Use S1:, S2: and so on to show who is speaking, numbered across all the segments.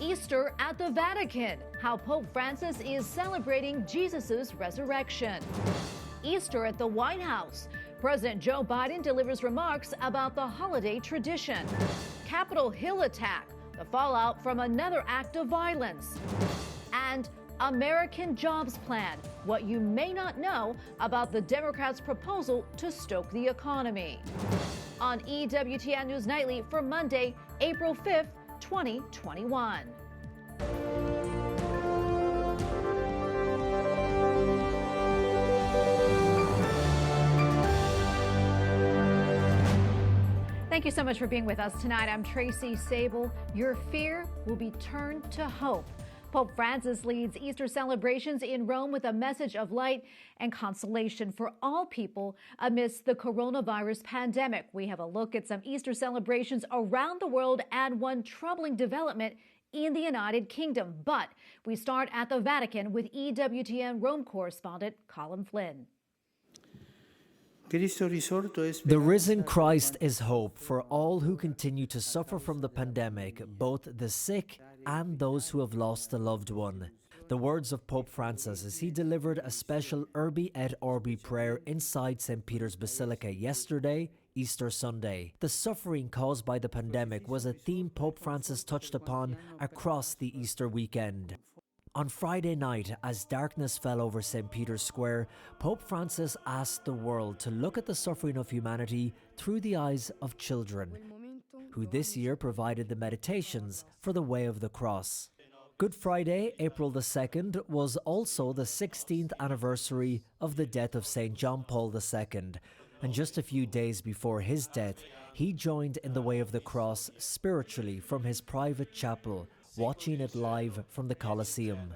S1: Easter at the Vatican, how Pope Francis is celebrating Jesus' resurrection. Easter at the White House, President Joe Biden delivers remarks about the holiday tradition. Capitol Hill attack, the fallout from another act of violence. And American Jobs Plan, what you may not know about the Democrats' proposal to stoke the economy. On EWTN News Nightly for Monday, April 5th, 2021. Thank you so much for being with us tonight. I'm Tracy Sable. Your fear will be turned to hope. Pope Francis leads Easter celebrations in Rome with a message of light and consolation for all people amidst the coronavirus pandemic. We have a look at some Easter celebrations around the world and one troubling development in the United Kingdom. But we start at the Vatican with EWTN Rome correspondent Colin Flynn.
S2: The risen Christ is hope for all who continue to suffer from the pandemic, both the sick and those who have lost a loved one. The words of Pope Francis as he delivered a special Urbi et Orbi prayer inside St. Peter's Basilica yesterday, Easter Sunday. The suffering caused by the pandemic was a theme Pope Francis touched upon across the Easter weekend. On Friday night, as darkness fell over St. Peter's Square, Pope Francis asked the world to look at the suffering of humanity through the eyes of children, who this year provided the meditations for the Way of the Cross. Good Friday, April the 2nd, was also the 16th anniversary of the death of St. John Paul II, and just a few days before his death, he joined in the Way of the Cross spiritually from his private chapel, watching it live from the Colosseum.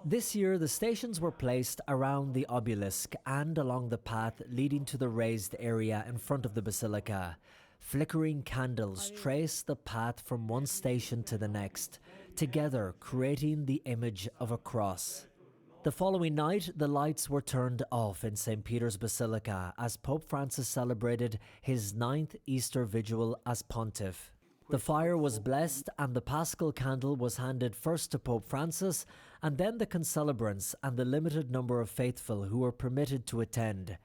S2: This year, the stations were placed around the obelisk and along the path leading to the raised area in front of the basilica. Flickering candles trace the path from one station to the next, together creating the image of a cross. The following night, the lights were turned off in St. Peter's Basilica as Pope Francis celebrated his 9th Easter Vigil as Pontiff. The fire was blessed and the Paschal candle was handed first to Pope Francis and then the concelebrants and the limited number of faithful who were permitted to attend.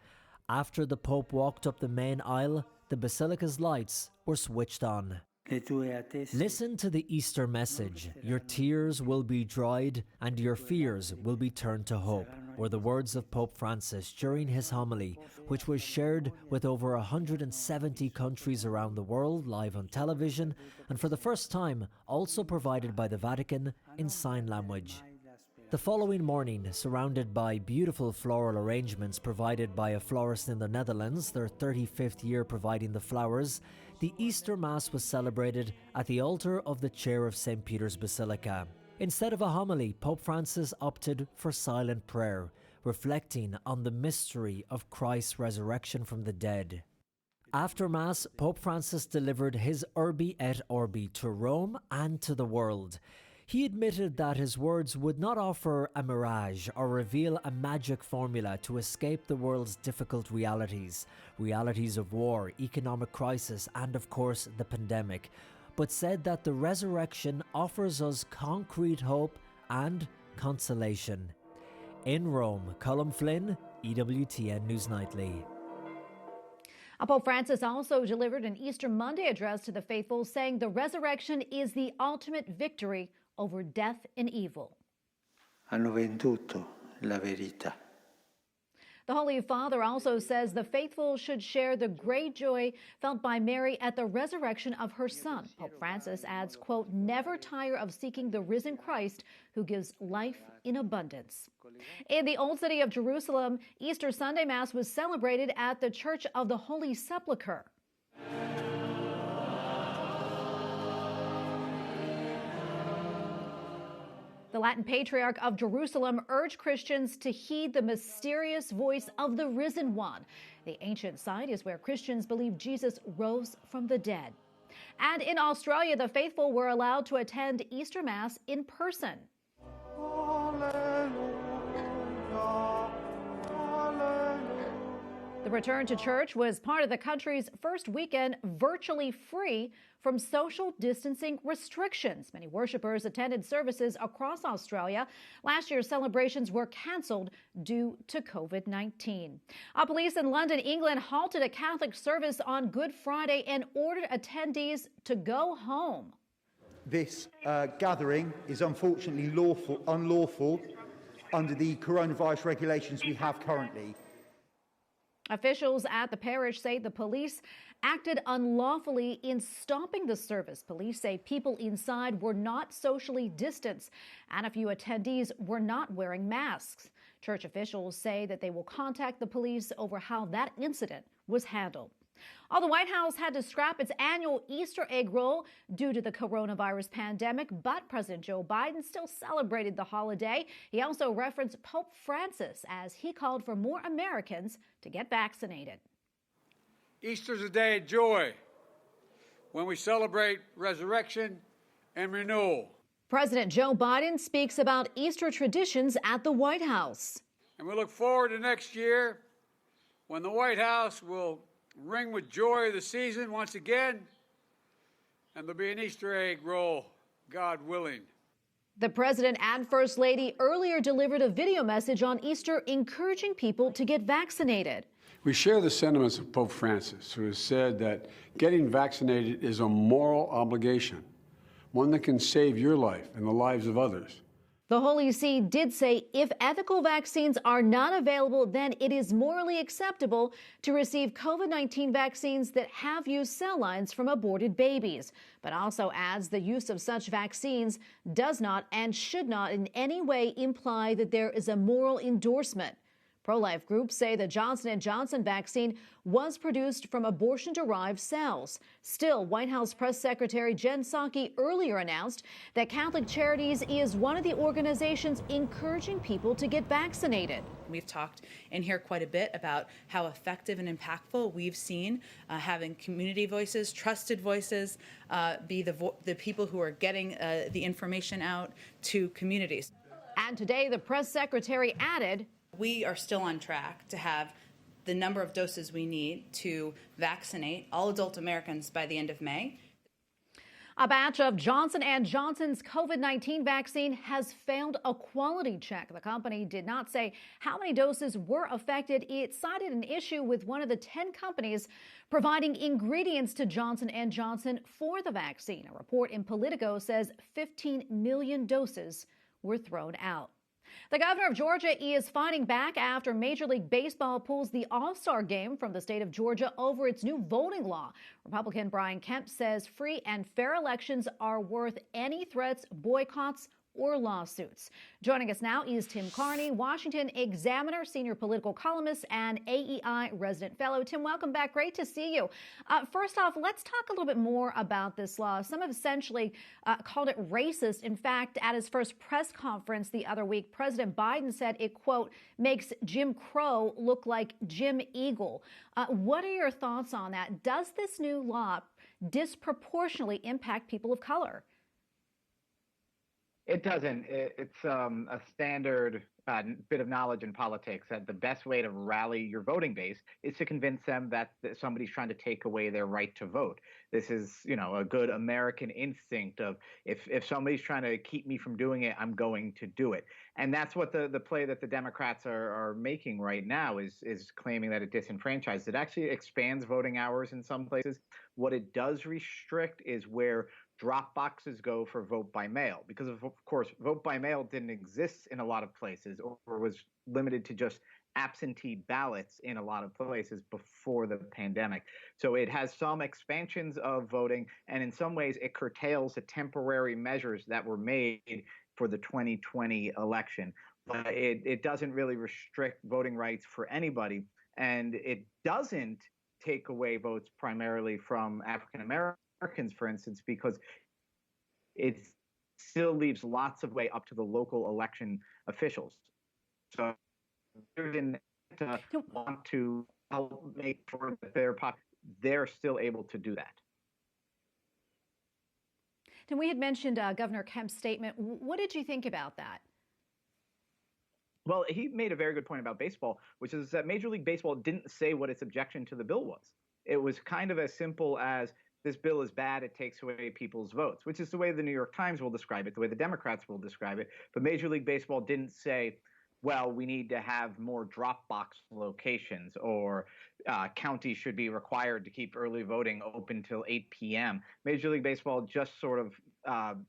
S2: After the Pope walked up the main aisle, the Basilica's lights were switched on. Listen to the Easter message. Your tears will be dried and your fears will be turned to hope, were the words of Pope Francis during his homily, which was shared with over 170 countries around the world live on television and for the first time also provided by the Vatican in sign language. The following morning, surrounded by beautiful floral arrangements provided by a florist in the Netherlands, their 35th year providing the flowers, the Easter Mass was celebrated at the altar of the chair of St. Peter's Basilica. Instead of a homily, Pope Francis opted for silent prayer, reflecting on the mystery of Christ's resurrection from the dead. After Mass, Pope Francis delivered his Urbi et Orbi to Rome and to the world. He admitted that his words would not offer a mirage or reveal a magic formula to escape the world's difficult realities of war, economic crisis, and of course the pandemic, but said that the resurrection offers us concrete hope and consolation. In Rome, Colin Flynn, EWTN News Nightly.
S1: Pope Francis also delivered an Easter Monday address to the faithful, saying the resurrection is the ultimate victory over death and evil.
S3: Hanno venduto la verità.
S1: The Holy Father also says the faithful should share the great joy felt by Mary at the resurrection of her son. Pope Francis adds, quote, never tire of seeking the risen Christ who gives life in abundance. In the Old City of Jerusalem, Easter Sunday Mass was celebrated at the Church of the Holy Sepulchre. The Latin Patriarch of Jerusalem urged Christians to heed the mysterious voice of the risen one. The ancient site is where Christians believe Jesus rose from the dead. And in Australia, the faithful were allowed to attend Easter Mass in person.
S4: Alleluia, alleluia.
S1: The return to church was part of the country's first weekend virtually free from social distancing restrictions. Many worshipers attended services across Australia. Last year's celebrations were cancelled due to COVID-19. Police in London, England halted a Catholic service on Good Friday and ordered attendees to go home.
S4: This gathering is unfortunately unlawful under the coronavirus regulations we have currently.
S1: Officials at the parish say the police acted unlawfully in stopping the service. Police say people inside were not socially distanced and a few attendees were not wearing masks. Church officials say that they will contact the police over how that incident was handled. The White House had to scrap its annual Easter egg roll due to the coronavirus pandemic, but President Joe Biden still celebrated the holiday. He also referenced Pope Francis as he called for more Americans to get vaccinated.
S5: Easter's a day of joy when we celebrate resurrection and renewal.
S1: President Joe Biden speaks about Easter traditions at the White House.
S5: And we look forward to next year when the White House will ring with joy of the season once again, and there'll be an Easter egg roll, God willing.
S1: The president and first lady earlier delivered a video message on Easter encouraging people to get vaccinated.
S6: We share the sentiments of Pope Francis, who has said that getting vaccinated is a moral obligation, one that can save your life and the lives of others.
S1: The Holy See did say if ethical vaccines are not available, then it is morally acceptable to receive COVID-19 vaccines that have used cell lines from aborted babies, but also adds the use of such vaccines does not and should not in any way imply that there is a moral endorsement. Pro-life groups say the Johnson & Johnson vaccine was produced from abortion-derived cells. Still, White House Press Secretary Jen Psaki earlier announced that Catholic Charities is one of the organizations encouraging people to get vaccinated.
S7: We've talked in here quite a bit about how effective and impactful we've seen having community voices, trusted voices, be the people who are getting the information out to communities.
S1: And today, the press secretary added,
S7: we are still on track to have the number of doses we need to vaccinate all adult Americans by the end of May.
S1: A batch of Johnson & Johnson's COVID-19 vaccine has failed a quality check. The company did not say how many doses were affected. It cited an issue with one of the 10 companies providing ingredients to Johnson & Johnson for the vaccine. A report in Politico says 15 million doses were thrown out. The governor of Georgia is fighting back after Major League Baseball pulls the All-Star game from the state of Georgia over its new voting law. Republican Brian Kemp says free and fair elections are worth any threats, boycotts, or lawsuits. Joining us now is Tim Carney, Washington Examiner, Senior Political Columnist, and AEI Resident Fellow. Tim, welcome back. Great to see you. First off, let's talk a little bit more about this law. Some have essentially called it racist. In fact, at his first press conference the other week, President Biden said it, quote, makes Jim Crow look like Jim Eagle. What are your thoughts on that? Does this new law disproportionately impact people of color?
S8: It doesn't. It's a standard bit of knowledge in politics that the best way to rally your voting base is to convince them that somebody's trying to take away their right to vote. This is, a good American instinct of if somebody's trying to keep me from doing it, I'm going to do it. And that's what the play that the Democrats are making right now is claiming that it disenfranchises. It actually expands voting hours in some places. What it does restrict is where drop boxes go for vote by mail, because of course, vote by mail didn't exist in a lot of places or was limited to just absentee ballots in a lot of places before the pandemic. So it has some expansions of voting, and in some ways it curtails the temporary measures that were made for the 2020 election. But it doesn't really restrict voting rights for anybody, and it doesn't take away votes primarily from African Americans, for instance, because it still leaves lots of way up to the local election officials. So want to help make sure that they're still able to do that.
S1: And we had mentioned Governor Kemp's statement. What did you think about that?
S8: Well, he made a very good point about baseball, which is that Major League Baseball didn't say what its objection to the bill was. It was kind of as simple as, this bill is bad, it takes away people's votes, which is the way the New York Times will describe it, the way the Democrats will describe it. But Major League Baseball didn't say, well, we need to have more drop box locations, or counties should be required to keep early voting open till 8 p.m. Major League Baseball just sort of,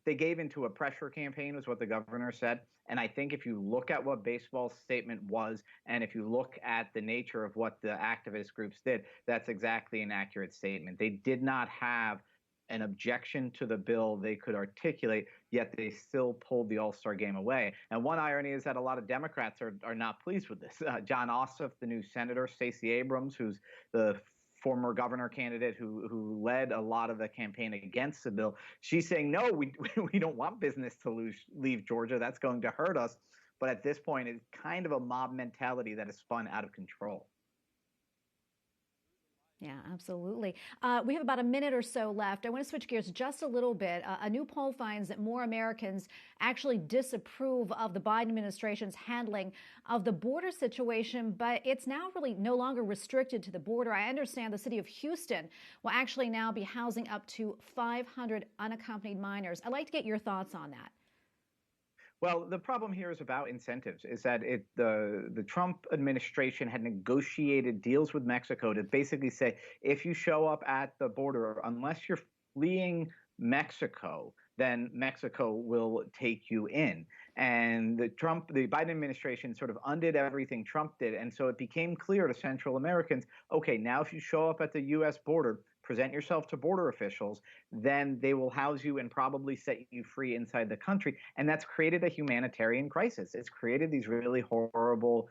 S8: they gave into a pressure campaign, was what the governor said. And I think if you look at what baseball's statement was, and if you look at the nature of what the activist groups did, that's exactly an accurate statement. They did not have an objection to the bill they could articulate, yet they still pulled the All-Star game away. And one irony is that a lot of Democrats are not pleased with this. John Ossoff, the new senator, Stacey Abrams, who's the former governor candidate who led a lot of the campaign against the bill, she's saying, no, we don't want business to leave Georgia. That's going to hurt us. But at this point, it's kind of a mob mentality that has spun out of control.
S1: Yeah, absolutely. We have about a minute or so left. I want to switch gears just a little bit. A new poll finds that more Americans actually disapprove of the Biden administration's handling of the border situation, but it's now really no longer restricted to the border. I understand the city of Houston will actually now be housing up to 500 unaccompanied minors. I'd like to get your thoughts on that.
S8: Well, the problem here is about incentives, is that the Trump administration had negotiated deals with Mexico to basically say, if you show up at the border, unless you're fleeing Mexico, then Mexico will take you in. And the Biden administration sort of undid everything Trump did. And so it became clear to Central Americans, okay, now if you show up at the U.S. border, present yourself to border officials, then they will house you and probably set you free inside the country. And that's created a humanitarian crisis. It's created these really horrible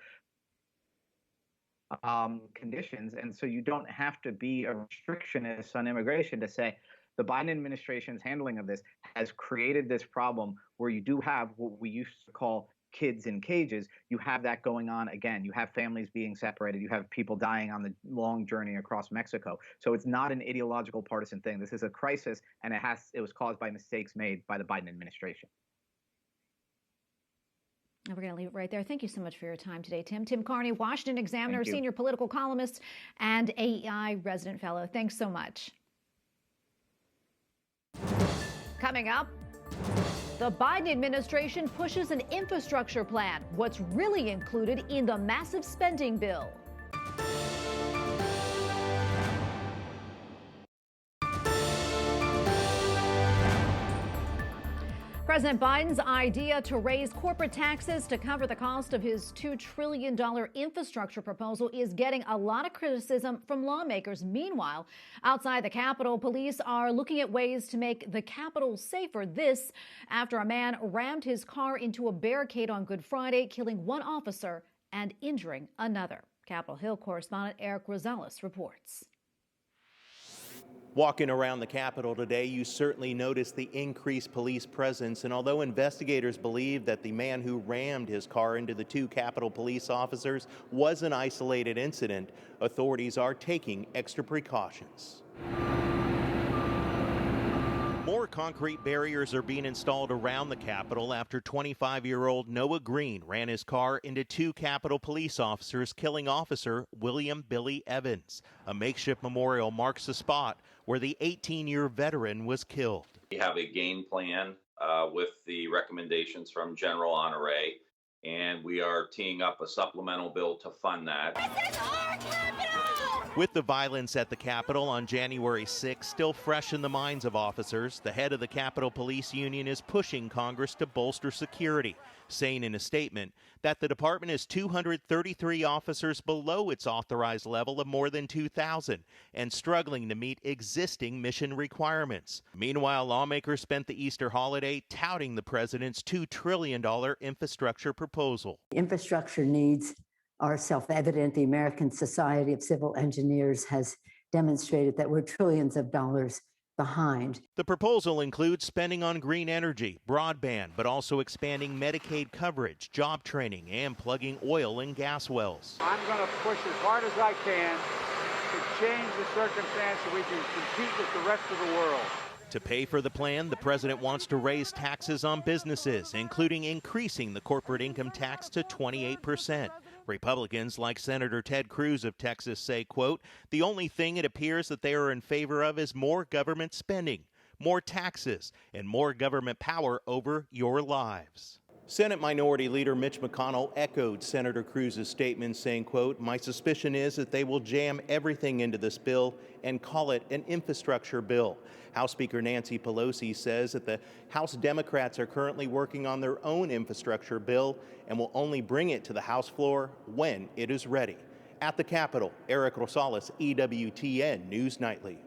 S8: conditions. And so you don't have to be a restrictionist on immigration to say the Biden administration's handling of this has created this problem where you do have what we used to call kids in cages. You have that going on again. You have families being separated. You have people dying on the long journey across Mexico. So it's not an ideological partisan thing. This is a crisis, and it was caused by mistakes made by the Biden administration.
S1: And we're going to leave it right there. Thank you so much for your time today, Tim. Tim Carney, Washington Examiner, Senior Political Columnist, and AEI Resident Fellow. Thanks so much. Coming up, the Biden administration pushes an infrastructure plan. What's really included in the massive spending bill? President Biden's idea to raise corporate taxes to cover the cost of his $2 trillion infrastructure proposal is getting a lot of criticism from lawmakers. Meanwhile, outside the Capitol, police are looking at ways to make the Capitol safer. This after a man rammed his car into a barricade on Good Friday, killing one officer and injuring another. Capitol Hill correspondent Eric Rosales reports.
S9: Walking around the Capitol today, you certainly notice the increased police presence, and although investigators believe that the man who rammed his car into the two Capitol police officers was an isolated incident, authorities are taking extra precautions. More concrete barriers are being installed around the Capitol after 25-year-old Noah Green ran his car into two Capitol police officers, killing Officer William Billy Evans. A makeshift memorial marks the spot where the 18-year veteran was killed.
S10: We have a game plan with the recommendations from General Honore, and we are teeing up a supplemental bill to fund that.
S11: This is our Capitol!
S9: With the violence at the Capitol on January 6 still fresh in the minds of officers, the head of the Capitol Police Union is pushing Congress to bolster security, saying in a statement that the department is 233 officers below its authorized level of more than 2,000 and struggling to meet existing mission requirements. Meanwhile, lawmakers spent the Easter holiday touting the president's $2 trillion infrastructure proposal.
S12: Infrastructure needs are self-evident. The American Society of Civil Engineers has demonstrated that we're trillions of dollars behind.
S9: The proposal includes spending on green energy, broadband, but also expanding Medicaid coverage, job training, and plugging oil and gas wells.
S5: I'm going to push as hard as I can to change the circumstance so we can compete with the rest of the world.
S9: To pay for the plan, the president wants to raise taxes on businesses, including increasing the corporate income tax to 28%. Republicans like Senator Ted Cruz of Texas say, quote, "The only thing it appears that they are in favor of is more government spending, more taxes, and more government power over your lives." Senate Minority Leader Mitch McConnell echoed Senator Cruz's statement, saying, quote, "My suspicion is that they will jam everything into this bill and call it an infrastructure bill." House Speaker Nancy Pelosi says that the House Democrats are currently working on their own infrastructure bill and will only bring it to the House floor when it is ready. At the Capitol, Eric Rosales, EWTN News Nightly.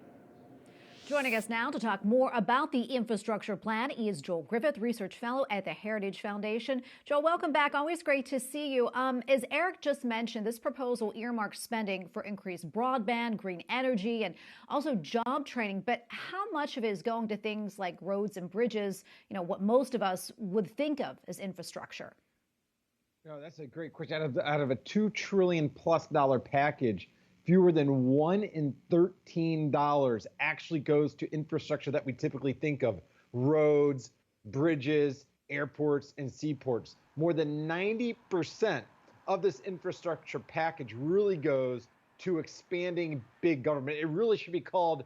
S1: Joining us now to talk more about the infrastructure plan is Joel Griffith, Research Fellow at the Heritage Foundation. Joel, welcome back. Always great to see you. As Eric just mentioned, this proposal earmarks spending for increased broadband, green energy, and also job training. But how much of it is going to things like roads and bridges, what most of us would think of as infrastructure?
S11: That's a great question. Out of a $2 trillion+ package, fewer than $1 in $13 actually goes to infrastructure that we typically think of: roads, bridges, airports, and seaports. More than 90% of this infrastructure package really goes to expanding big government. It really should be called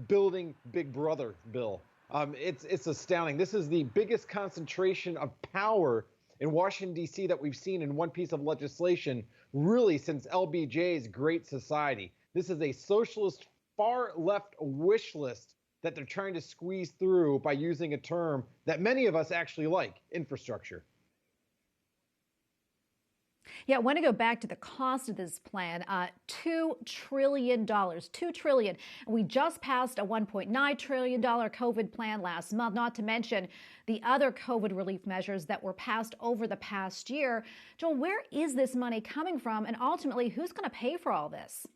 S11: Building Big Brother bill. It's astounding. This is the biggest concentration of power in Washington, D.C. that we've seen in one piece of legislation really since LBJ's Great Society. This is a socialist far left wish list that they're trying to squeeze through by using a term that many of us actually like: infrastructure.
S1: Yeah, I want to go back to the cost of this plan. $2 trillion, $2 trillion. And we just passed a $1.9 trillion COVID plan last month, not to mention the other COVID relief measures that were passed over the past year. Joel, where is this money coming from? And ultimately, who's going to pay for all this?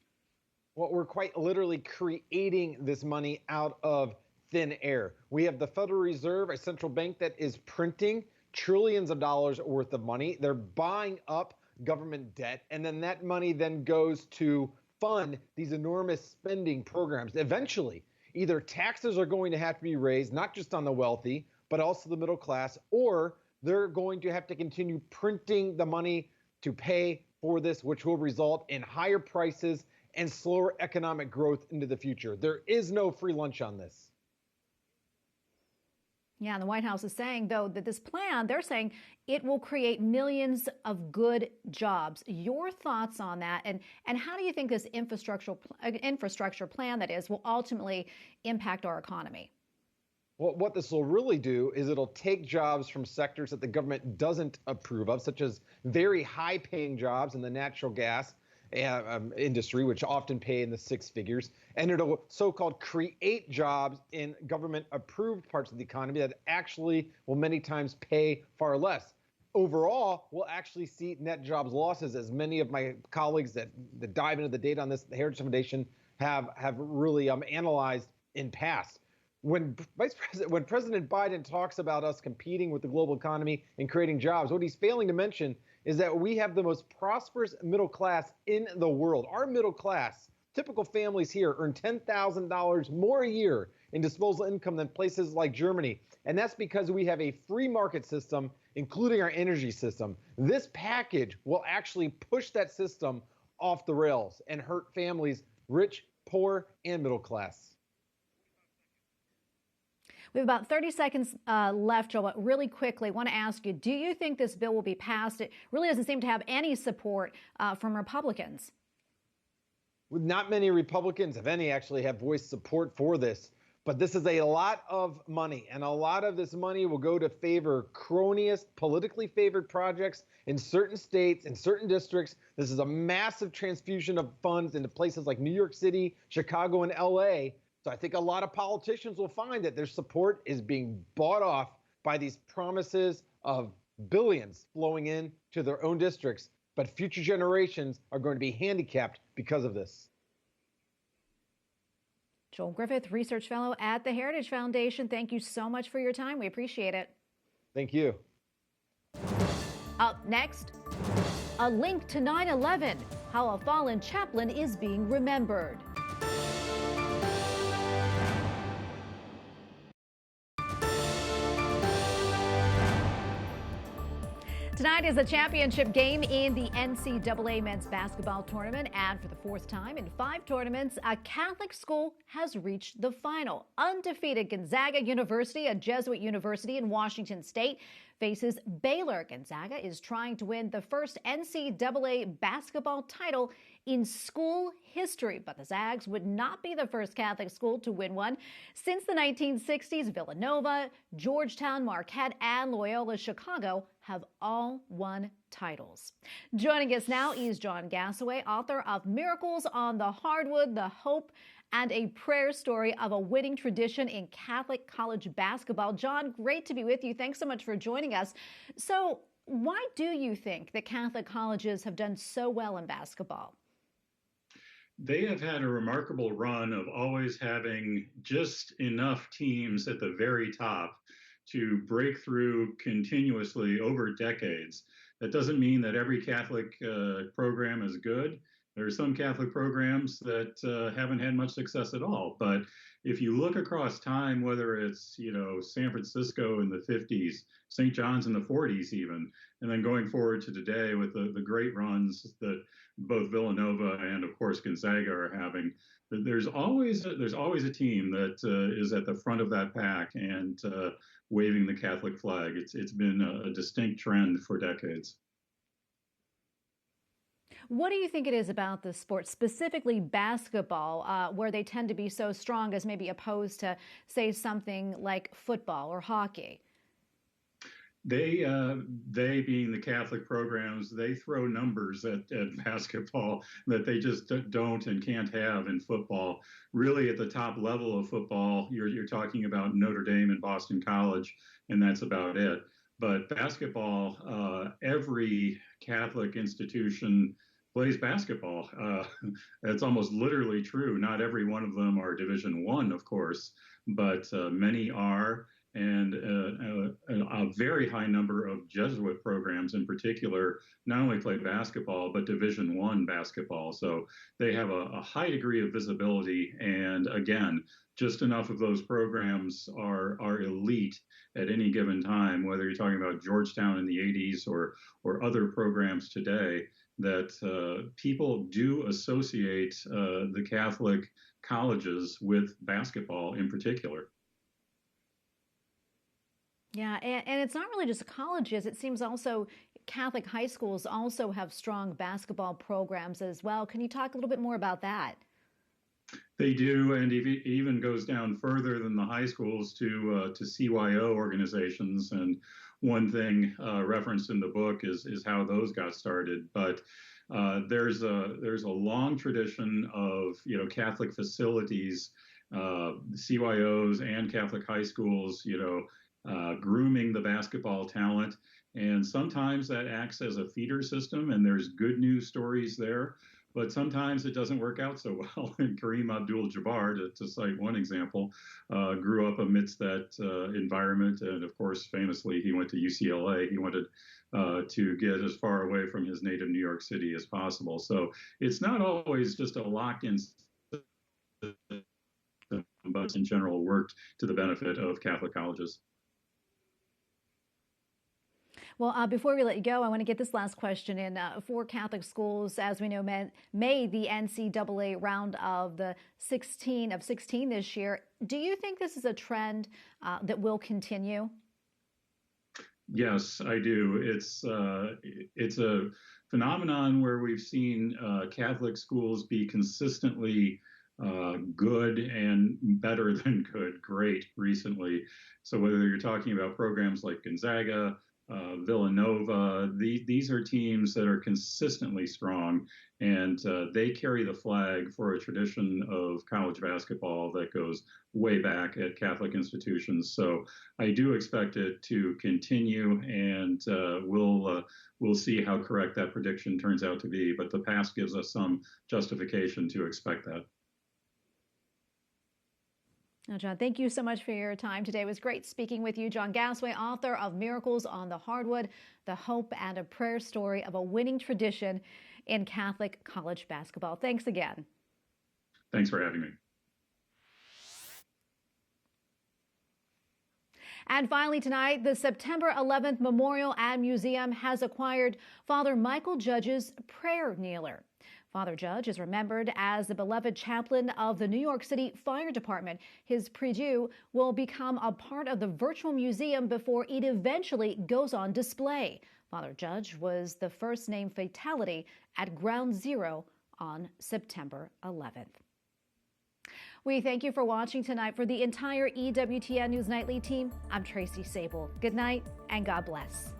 S11: Well, we're quite literally creating this money out of thin air. We have the Federal Reserve, a central bank that is printing trillions of dollars worth of money. They're buying up government debt, and then that money then goes to fund these enormous spending programs. Eventually, either taxes are going to have to be raised, not just on the wealthy, but also the middle class, or they're going to have to continue printing the money to pay for this, which will result in higher prices and slower economic growth into the future. There is no free lunch on this.
S1: Yeah, and the White House is saying, though, that this plan, they're saying it will create millions of good jobs. Your thoughts on that, and how do you think this infrastructure plan, that is, will ultimately impact our economy?
S11: Well, what this will really do is it'll take jobs from sectors that the government doesn't approve of, such as very high-paying jobs in the natural gas industry, which often pay in the six figures, and it'll so-called create jobs in government-approved parts of the economy that actually will many times pay far less. Overall, we'll actually see net jobs losses, as many of my colleagues that dive into the data on this, the Heritage Foundation, have really analyzed in past. When President Biden talks about us competing with the global economy and creating jobs, what he's failing to mention is that we have the most prosperous middle class in the world. Our middle class, typical families here, earn $10,000 more a year in disposable income than places like Germany. And that's because we have a free market system, including our energy system. This package will actually push that system off the rails and hurt families, rich, poor, and middle class.
S1: We have about 30 seconds left, Joel, but really quickly, I want to ask you, do you think this bill will be passed? It really doesn't seem to have any support from Republicans.
S11: Not many Republicans, if any, actually have voiced support for this. But this is a lot of money, and a lot of this money will go to favor cronyist, politically favored projects in certain states, in certain districts. This is a massive transfusion of funds into places like New York City, Chicago, and LA. So I think a lot of politicians will find that their support is being bought off by these promises of billions flowing in to their own districts. But future generations are going to be handicapped because of this.
S1: Joel Griffith, Research Fellow at the Heritage Foundation, thank you so much for your time. We appreciate it.
S11: Thank you.
S1: Up next, a link to 9/11, how a fallen chaplain is being remembered. Tonight is a championship game in the NCAA men's basketball tournament, and for the fourth time in 5 tournaments, a Catholic school has reached the final. Undefeated Gonzaga University, a Jesuit university in Washington State, faces Baylor. Gonzaga is trying to win the first NCAA basketball title in school history, but the Zags would not be the first Catholic school to win one. Since the 1960s, Villanova, Georgetown, Marquette, and Loyola Chicago have all won titles. Joining us now is John Gasaway, author of Miracles on the Hardwood, The Hope and a Prayer Story of a Winning Tradition in Catholic College Basketball. John, great to be with you. Thanks so much for joining us. So why do you think that Catholic colleges have done so well in basketball?
S13: They have had a remarkable run of always having just enough teams at the very top to break through continuously over decades. That doesn't mean that every Catholic program is good. There are some Catholic programs that haven't had much success at all. But if you look across time, whether it's, San Francisco in the 50s, St. John's in the 40s even, and then going forward to today with the great runs that both Villanova and, of course, Gonzaga are having, there's always a team that is at the front of that pack and waving the Catholic flag. It's been a distinct trend for decades.
S1: What do you think it is about the sport, specifically basketball, where they tend to be so strong as maybe opposed to, say, something like football or hockey?
S13: They being the Catholic programs, they throw numbers at basketball that they just don't and can't have in football. Really, at the top level of football, you're talking about Notre Dame and Boston College, and that's about it. But basketball, every Catholic institution plays basketball. That's almost literally true. Not every one of them are Division I, of course, but many are. And a very high number of Jesuit programs in particular not only play basketball, but Division I basketball. So they have a high degree of visibility. And again, just enough of those programs are elite at any given time, whether you're talking about Georgetown in the 80s or other programs today, that people do associate the Catholic colleges with basketball in particular.
S1: Yeah, and it's not really just colleges. It seems also Catholic high schools also have strong basketball programs as well. Can you talk a little bit more about that?
S13: They do, and it even goes down further than the high schools to CYO organizations. And one thing referenced in the book is how those got started. But there's a long tradition of Catholic facilities, CYOs and Catholic high schools, grooming the basketball talent. And sometimes that acts as a feeder system, and there's good news stories there. But sometimes it doesn't work out so well. And Kareem Abdul-Jabbar, to cite one example, grew up amidst that environment. And of course, famously, he went to UCLA. He wanted to get as far away from his native New York City as possible. So it's not always just a locked-in system, but in general worked to the benefit of Catholic colleges.
S1: Well, before we let you go, I want to get this last question in. For Catholic schools, as we know, made the NCAA round of the 16 this year. Do you think this is a trend that will continue?
S13: Yes, I do. It's a phenomenon where we've seen Catholic schools be consistently good and better than good, great recently. So whether you're talking about programs like Gonzaga, Villanova, these are teams that are consistently strong, and they carry the flag for a tradition of college basketball that goes way back at Catholic institutions. So I do expect it to continue, and we'll see how correct that prediction turns out to be. But the past gives us some justification to expect that.
S1: Now, John, thank you so much for your time today. It was great speaking with you. John Gassaway, author of Miracles on the Hardwood, The Hope and a Prayer Story of a Winning Tradition in Catholic College Basketball. Thanks again.
S13: Thanks for having me.
S1: And finally tonight, the September 11th Memorial and Museum has acquired Father Michael Judge's prayer kneeler. Father Judge is remembered as the beloved chaplain of the New York City Fire Department. His prie-dieu will become a part of the virtual museum before it eventually goes on display. Father Judge was the first named fatality at Ground Zero on September 11th. We thank you for watching tonight. For the entire EWTN News Nightly team, I'm Tracy Sable. Good night and God bless.